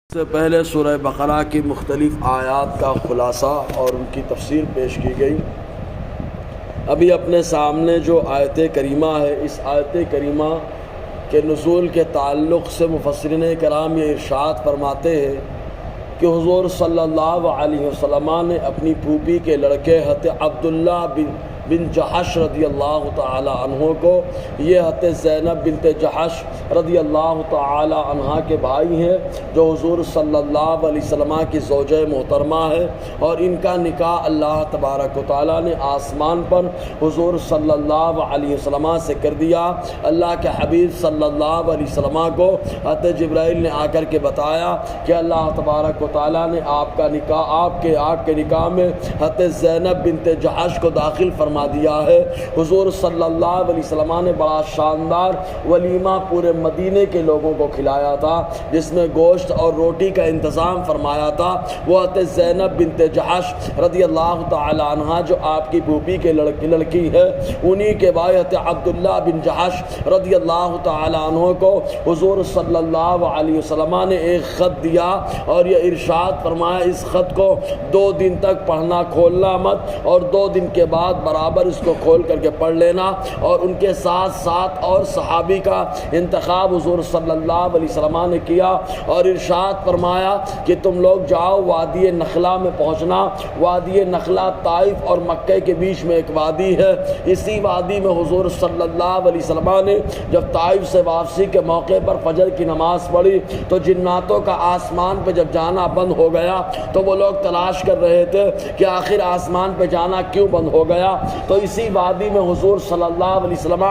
سے پہلے سورہ بقرہ کی مختلف آیات کا خلاصہ اور ان کی تفسیر پیش کی گئی۔ ابھی اپنے سامنے جو آیت کریمہ ہے، اس آیت کریمہ کے نزول کے تعلق سے مفسرین کرام یہ ارشاد فرماتے ہیں کہ حضور صلی اللہ علیہ وسلم نے اپنی پھوپھی کے لڑکے حضرت عبداللہ بن جحش رضی اللہ تعالی عنہ کو، یہ حضرت زینب بنت جحش رضی اللہ تعالی عنہ کے بھائی ہیں جو حضور صلی اللہ علیہ وسلم کی زوجہ محترمہ ہے، اور ان کا نکاح اللہ تبارک و تعالی نے آسمان پر حضور صلی اللہ علیہ وسلم سے کر دیا۔ اللہ کے حبیب صلی اللہ علیہ وسلم کو حضرت جبرائیل نے آ کر کے بتایا کہ اللہ تبارک و تعالی نے آپ کا نکاح، آپ کے نکاح میں حضرت زینب بنت جحش کو داخل فرما دیا ہے۔ حضور صلی اللہ علیہ وسلم نے بڑا شاندار ولیمہ پورے مدینے کے لوگوں کو کھلایا تھا، جس میں گوشت اور روٹی کا انتظام فرمایا تھا۔ وہ حضرت زینب بنت جحش رضی اللہ تعالی عنہ جو آپ کی پھوپھی کے لڑکی ہے، انہی کے بھائی حضرت عبداللہ بن جحش رضی اللہ تعالی عنہ کو حضور صلی اللہ علیہ وسلم نے ایک خط دیا اور یہ ارشاد فرمایا اس خط کو 2 دن تک پڑھنا، کھولنا مت، اور 2 دن کے بعد برابر اس کو کھول کر کے پڑھ لینا۔ اور ان کے ساتھ ساتھ اور صحابی کا انتخاب حضور صلی اللہ علیہ وسلم نے کیا اور ارشاد فرمایا کہ تم لوگ جاؤ، وادی نخلا میں پہنچنا۔ وادی نخلا طائف اور مکہ کے بیچ میں ایک وادی ہے۔ اسی وادی میں حضور صلی اللہ علیہ وسلم نے جب طائف سے واپسی کے موقع پر فجر کی نماز پڑھی تو جناتوں کا آسمان پہ جب جانا بند ہو گیا تو وہ لوگ تلاش کر رہے تھے کہ آخر آسمان پہ جانا کیوں بند ہو گیا۔ تو اسی وادی میں حضور صلی اللہ علیہ وسلم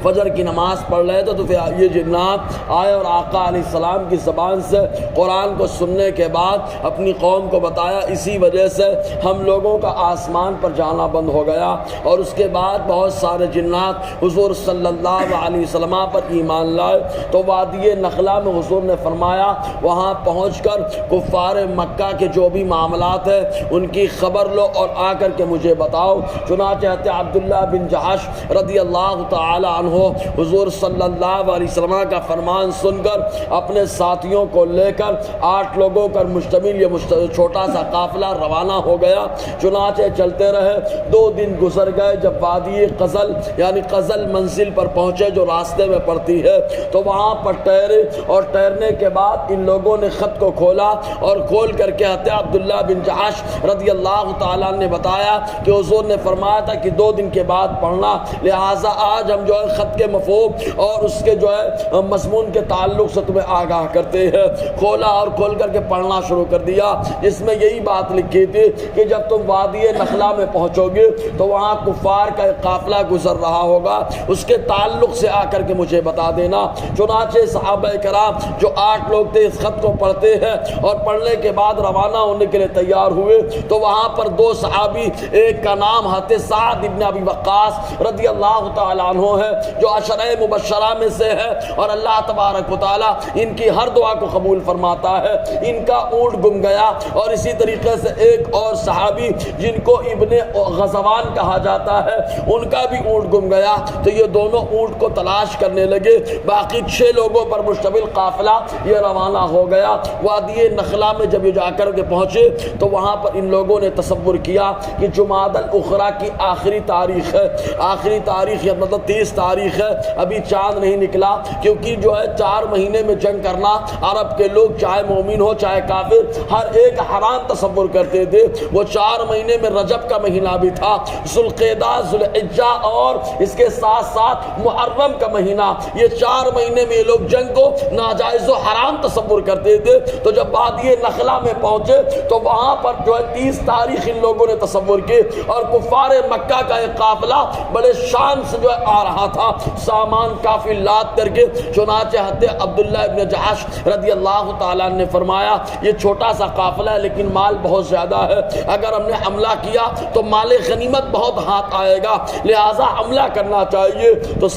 فجر کی نماز پڑھ رہے تھے تو پھر یہ جنات آئے اور آقا علیہ السلام کی زبان سے قرآن کو سننے کے بعد اپنی قوم کو بتایا اسی وجہ سے ہم لوگوں کا آسمان پر جانا بند ہو گیا۔ اور اس کے بعد بہت سارے جنات حضور صلی اللہ علیہ وسلم پر ایمان لائے۔ تو وادی نخلا میں حضور نے فرمایا وہاں پہنچ کر کفار مکہ کے جو بھی معاملات ہیں ان کی خبر لو اور آ کر کے مجھے بتاؤ۔ چنانچہ حضرت عبداللہ بن جحش رضی اللہ تعالی عنہ حضور صلی اللہ علیہ وسلم کا فرمان سن کر اپنے ساتھیوں کو لے کر 8 لوگوں پر مشتمل یہ چھوٹا سا قافلہ روانہ ہو گیا۔ چنانچہ چلتے رہے، 2 دن گزر گئے۔ جب وادی قزل یعنی قزل منزل پر پہنچے جو راستے میں پڑتی ہے تو وہاں پر ٹھہرے، اور ٹھہرنے کے بعد ان لوگوں نے خط کو کھولا اور کھول کر کے حضرت عبداللہ بن جحش رضی اللہ تعالیٰ نے بتایا کہ حضور نے فرمایا تھا کہ 2 دن کے بعد پڑھنا، لہٰذا آج ہم جو ہے خط کے مفہوم اور اس کے جو ہے مضمون کے تعلق سے تمہیں آگاہ کرتے ہیں۔ کھولا اور کھول کر کے پڑھنا شروع کر دیا، جس میں یہی بات لکھی تھی کہ جب تم وادی نخلا میں پہنچو گے تو وہاں کفار کا ایک قافلہ گزر رہا ہوگا، اس کے تعلق سے آ کر کے مجھے بتا دینا۔ چنانچہ صحابہ کرام جو 8 لوگ تھے اس خط کو پڑھتے ہیں اور پڑھنے کے بعد روانہ ہونے کے لیے تیار ہوئے تو وہاں پر 2 صحابی، ایک کا نام حضرت سعد بن ابی وقاص رضی اللہ تعالی عنہ ہے جو عشرہ مبشرہ میں سے ہے، اور اللہ تبارک و تعالی ان کی ہر دعا کو قبول فرماتا ہے۔ ان کا اونٹ گم گیا، اور اسی طریقے سے ایک اور صحابی جن کو ابن غزوان کہا جاتا ہے ان کا بھی اونٹ گم گیا۔ تو یہ دونوں اونٹ کو تلاش کرنے لگے، باقی 6 لوگوں پر مشتمل قافلہ یہ روانہ ہو گیا۔ وادی نخلا میں جب یہ جا کر کے پہنچے تو وہاں پر ان لوگوں نے تصور کیا کہ جمادی الاخری کی آخری تاریخ ہے، آخری تاریخ مطلب 30 تاریخ ہے، ابھی چاند نہیں نکلا، کیونکہ جو ہے 4 مہینے میں جنگ کرنا عرب کے لوگ چاہے مومن ہو چاہے کافر ہر ایک حرام تصور کرتے تھے۔ وہ 4 مہینے میں رجب کا مہینہ بھی تھا، ذوالقعدہ، ذوالحجہ اور اس کے ساتھ ساتھ محرم کا مہینہ، یہ 4 مہینے میں یہ لوگ جنگ کو ناجائز و حرام تصور کرتے تھے۔ تو جب وادی نخلا میں پہنچے تو وہاں پر جو ہے 30 تاریخ ان لوگوں نے تصور کی، اور کفار مکہ کا ایک قافلہ بڑے شان سے جو ہے آ رہا تھا، سامان کافی لاد کر کے۔ چنانچہ حضرت عبداللہ ابن جحش رضی اللہ تعالیٰ نے فرمایا یہ چھوٹا سا قافلہ ہے لیکن مال بہت زیادہ ہے، اگر ہم نے حملہ کیا تو مال غنیمت بہت ہاتھ آئے گا، لہٰذا حملہ کرنا چاہیے۔ تو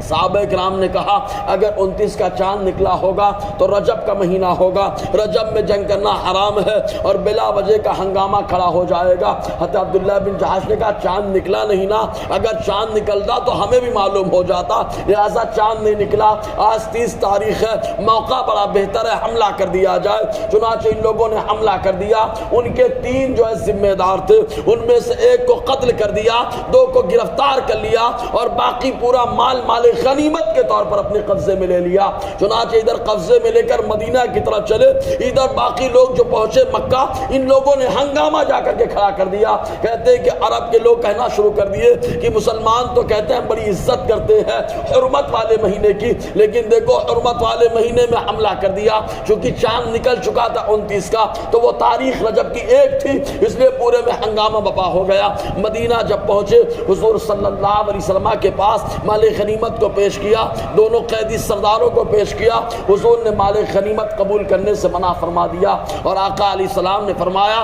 صحابہ کرام نے کہا اگر 29 کا چاند نکلا ہوگا تو رجب کا مہینہ ہوگا، رجب میں جنگ کرنا حرام ہے اور بلا وجہ کا ہنگامہ کھڑا ہو جائے گا۔ حضرت عبداللہ بن جحش نے کہا چاند نکلا نہیں نا، اگر چاند نکلتا تو ہمیں بھی معلوم ہو جاتا، لہذا چاند نہیں نکلا، آج 30 تاریخ ہے، موقع بڑا بہتر ہے، حملہ کر دیا جائے۔ چنانچہ ان لوگوں نے حملہ کر دیا، ان کے 3 جو ہے ذمہ دار تھے، ان میں سے ایک کو قتل کر دیا، 2 کو گرفتار کر لیا اور باقی پورا مال غنیمت کے طور پر اپنے قبضے میں لے لیا۔ چنانچہ ادھر قبضے میں لے کر مدینہ کی طرف چلے، ادھر باقی لوگ جو پہنچے مکہ، ان لوگوں نے ہنگامہ جا کر کے کھڑا کر دیا۔ کہتے ہیں کہ عرب کے لوگ کہنا شروع کر دیے کہ مسلمان تو کہتے ہیں بڑی عزت کرتے ہیں حرمت والے مہینے کی، لیکن دیکھو حرمت والے مہینے میں حملہ کر دیا، چونکہ چاند نکل چکا تھا 29 کا، تو وہ تاریخ رجب کی 1 تھی، اس لیے پورے میں ہنگامہ بپا ہو گیا۔ مدینہ جب پہنچے، حضور صلی اللہ علیہ وسلم کے پاس مال غنیمت کو پیش کیا، دونوں قیدی سرداروں کو پیش کیا، حضور نے مال غنیمت قبول کرنے سے منع فرما دیا، اور آقا علیہ السلام نے فرمایا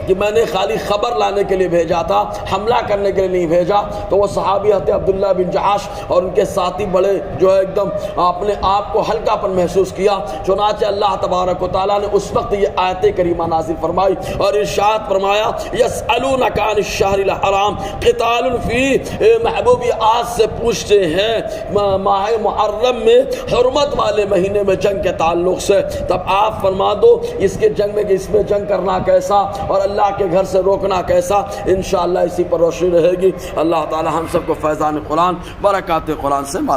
کہ میں نے خالی خبر لانے کے لیے بھیجا تھا، حملہ کرنے کے لیے نہیں بھیجا۔ تو وہ صحابی حضرت عبداللہ بن جحش اور ان کے ساتھی بڑے جو ہے ایک دم اپنے آپ کو ہلکا پن محسوس کیا۔ چنانچہ اللہ تبارک و تعالیٰ نے اس وقت یہ آیت کریمہ نازل فرمائی اور ارشاد فرمایا یسألونک عن الشہر الحرام قتال فیہ، محبوب آج سے پوچھتے ہیں ماہ محرم میں حرمت والے مہینے میں جنگ کے تعلق سے، تب آپ فرما دو اس کے جنگ میں کہ اس میں جنگ کرنا کیسا اور اللہ کے گھر سے روکنا کیسا۔ انشاءاللہ اسی پر روشنی رہے گی۔ اللہ تعالی ہم سب کو فیضان قرآن برکات قرآن سے مالا